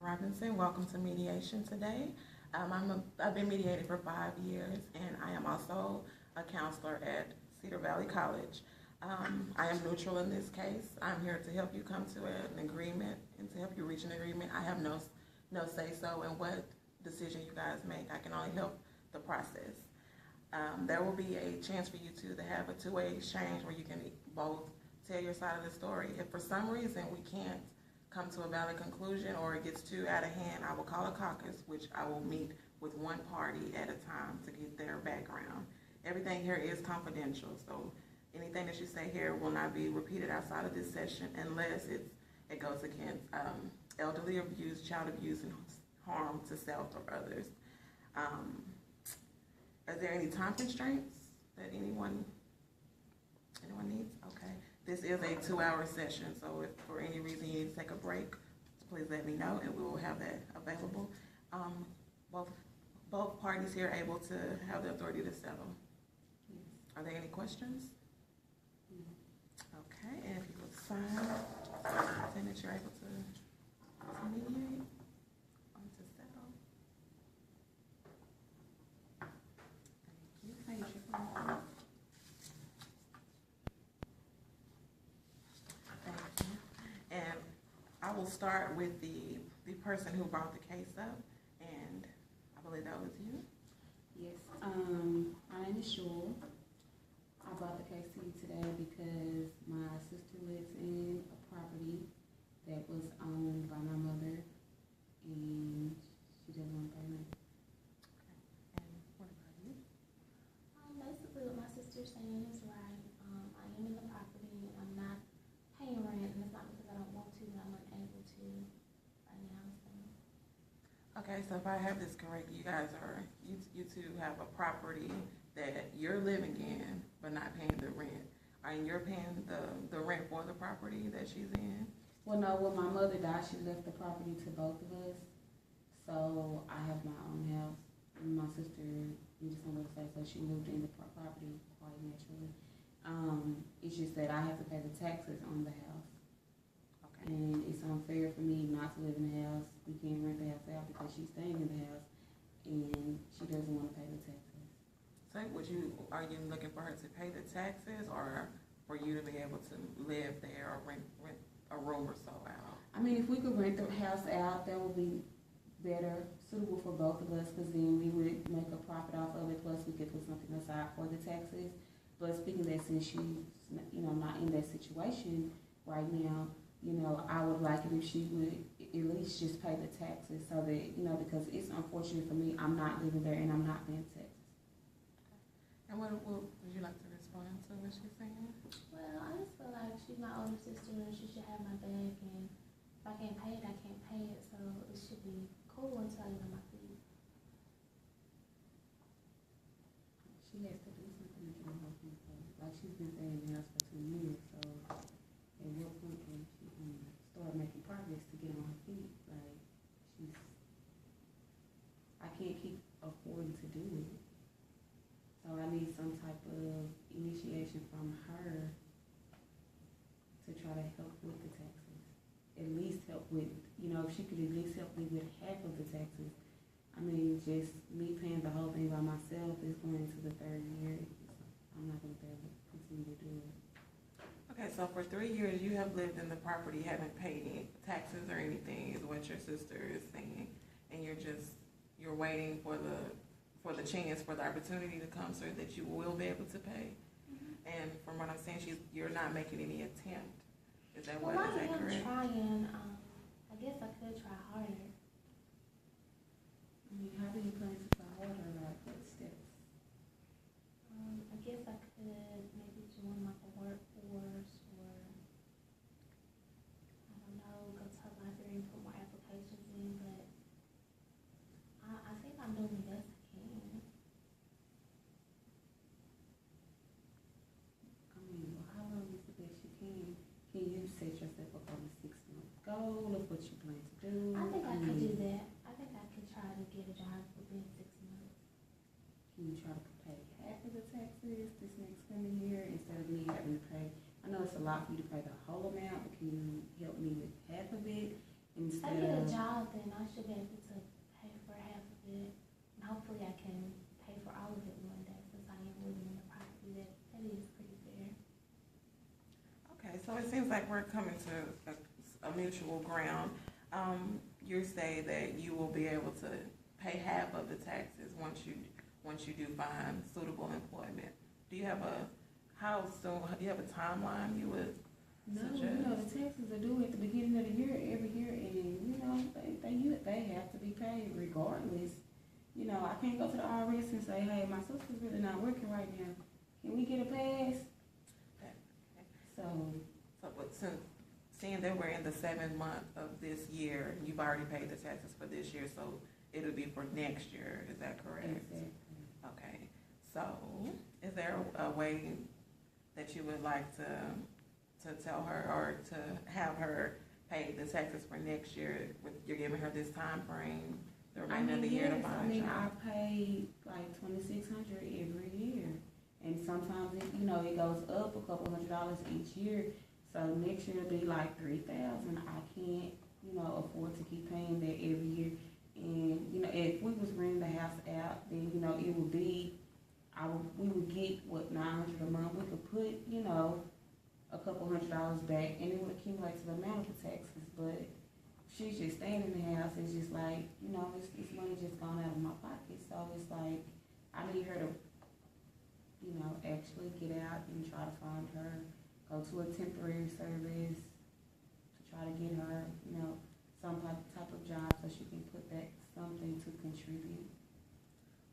Robinson. Welcome to Mediation today. I've been mediating for 5 years, and I am also a counselor at Cedar Valley College. I am neutral in this case. I'm here to help you come to an agreement and to help you reach an agreement. I have no say-so in what decision you guys make. I can only help the process. There will be a chance for you two to have a two-way exchange where you can both tell your side of the story. If for some reason we can't come to a valid conclusion or it gets too out of hand, I will call a caucus, which I will meet with one party at a time to get their background. Everything here is confidential, so anything that you say here will not be repeated outside of this session unless it goes against elderly abuse, child abuse, and harm to self or others. Is there any time constraints that anyone needs? Okay. This is a 2-hour session, so if for any reason you need to take a break, please let me know and we will have that available. Both parties here are able to have the authority to settle. Are there any questions? Okay, and if you would sign, saying that you're able to mediate or to settle. Thank you. And I will start with the person who brought the case up, and I believe that was you. Yes, my name is Shul. I brought the case to you today because my sister lives in a property that was owned by my mother, and she doesn't want to pay rent. Okay. And what about you? Basically what my sister's saying is right. I am in the property and I'm not paying rent, and it's not because I don't want to, but I'm unable to right now. So. Okay, so if I have this correct, you two have a property that you're living in but not paying the rent. And you're paying the rent for the property that she's in? Well, no, when my mother died, she left the property to both of us. So I have my own house. My sister, you just want to say, so she moved in the property quite naturally. It's just that I have to pay the taxes on the house. Okay. And it's unfair for me not to live in the house. We can't rent the house out because she's staying in the house and she doesn't want to pay the taxes. So are you looking for her to pay the taxes or for you to be able to live there or rent a room or so out? I mean, if we could rent the house out, that would be better, suitable for both of us, because then we would make a profit off of it, plus we could put something aside for the taxes. But speaking that, since she's not in that situation right now, I would like it if she would at least just pay the taxes so that, because it's unfortunate for me, I'm not living there and I'm not paying taxes. And what would you like to respond to what she's saying? Well, I just feel like she's my older sister and she should have my back, and if I can't pay it, I can't pay it, so it should be cool until I get on my feet. She has to do something to get on her feet. Like, she's been staying in the house for 2 years, so at what point can she start making progress to get on her feet? Like, I can't keep affording to do it. So I need some type of initiation from her to try to help with the taxes. At least help with, if she could at least help me with half of the taxes. I mean, just me paying the whole thing by myself is going into the 3rd year. I'm not going to be able to continue to do it. Okay, so for 3 years you have lived in the property, haven't paid any taxes or anything, is what your sister is saying, and you're waiting for the chance, for the opportunity to come so that you will be able to pay. Mm-hmm. And from what I'm saying, you're not making any attempt. Is that well, what? Is that correct? Trying. I guess I could try harder. I mean, how do you plan to try harder? Like, what steps? I guess I could maybe join like a workforce, or I don't know, go to a library and put more applications in. But I think I'm doing the best I can. I mean, well, how long is the best you can? Can you set yourself up on a 6-month goal of what you plan to do? I think I could do that. I think I could try to get a job within 6 months. Can you try to pay half of the taxes this next coming year instead of me having to pay? I know it's a lot for you to pay the whole amount, but can you help me with half of it If I instead get a of? job job, then I should be able to pay for half of it. And hopefully I can pay for all of it one day, since I am living in the property. That is pretty fair. Okay, so it seems like we're coming to a mutual ground. You say that you will be able to pay half of the taxes once you do find suitable employment. Do you have how soon? Do you have a timeline you would No, suggest? the taxes are due at the beginning of the year, every year, and, they have to be paid regardless. I can't go to the IRS and say, hey, my sister's really not working right now. Can we get a pass? So, but since seeing that we're in the 7th month of this year, you've already paid the taxes for this year, so it'll be for next year. Is that correct? exactly. Okay. So, is there a way that you would like to tell her or to have her pay the taxes for next year? You're giving her this time frame, the remainder of the year to find a job. I pay like $2,600 every year, and sometimes it goes up a couple $100 each year. So next year it'll be like $3,000. I can't afford to keep paying that every year. And if we was renting the house out, then it would be we would get what $900 a month. We could put a couple $100 back, and it would accumulate to the amount of the taxes. But she's just staying in the house. It's just like this money just gone out of my pocket. So it's like I need her to actually get out and try to find her, go to a temporary service to try to get her some type of job so she can put back something to contribute.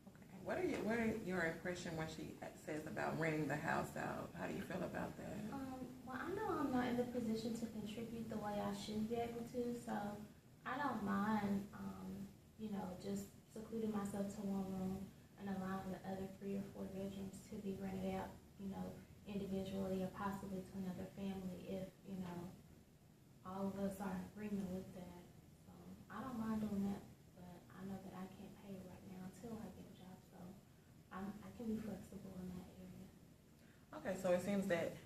Okay. What are your impression when she says about renting the house out? How do you feel about that? Well, I know I'm not in the position to contribute the way I should be able to, so I don't mind, just secluding myself to one room and allowing the other 3 or 4 bedrooms to be rented out, individually or possibly to another family if, all of us are in agreement with that. So I don't mind doing that, but I know that I can't pay right now until I get a job, so I can be flexible in that area. Okay, so it seems that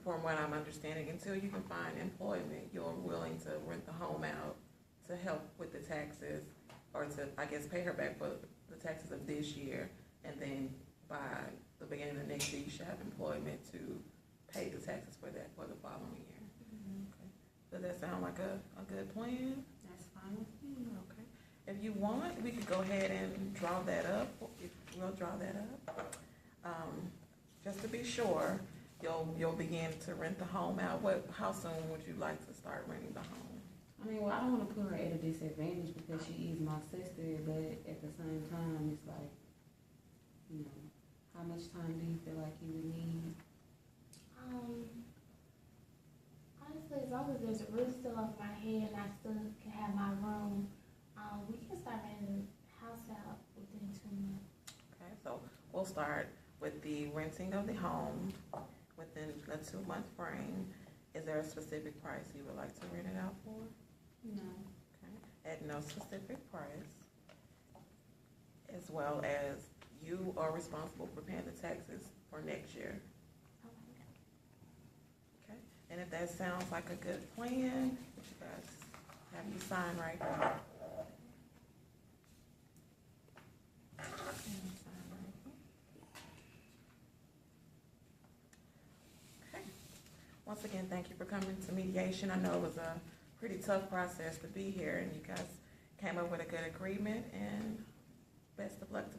from what I'm understanding, until you can find employment, you're willing to rent the home out to help with the taxes, or to, I guess, pay her back for the taxes of this year, and then by the beginning of next year, you should have employment to pay the taxes for that for the following year. Mm-hmm. Okay. Does that sound like a good plan? That's fine with me. Okay. If you want, we could go ahead and draw that up. We'll draw that up. Just to be sure, you'll begin to rent the home out. How soon would you like to start renting the home? Well, I don't want to put her at a disadvantage because she is my sister, but at the same time, it's like, how much time do you feel like you would need? Honestly, as long as there's a roof still over my head and I still can have my room, we can start renting the house out within 2 months. Okay, so we'll start with the renting of the home within a 2-month frame. Is there a specific price you would like to rent it out for? No. Okay. At no specific price, as well as you are responsible for paying the taxes for next year. Okay. And if that sounds like a good plan, would you guys have you sign right here? Okay. Once again, thank you for coming to mediation. I know it was a pretty tough process to be here, and you guys came up with a good agreement, and best of luck to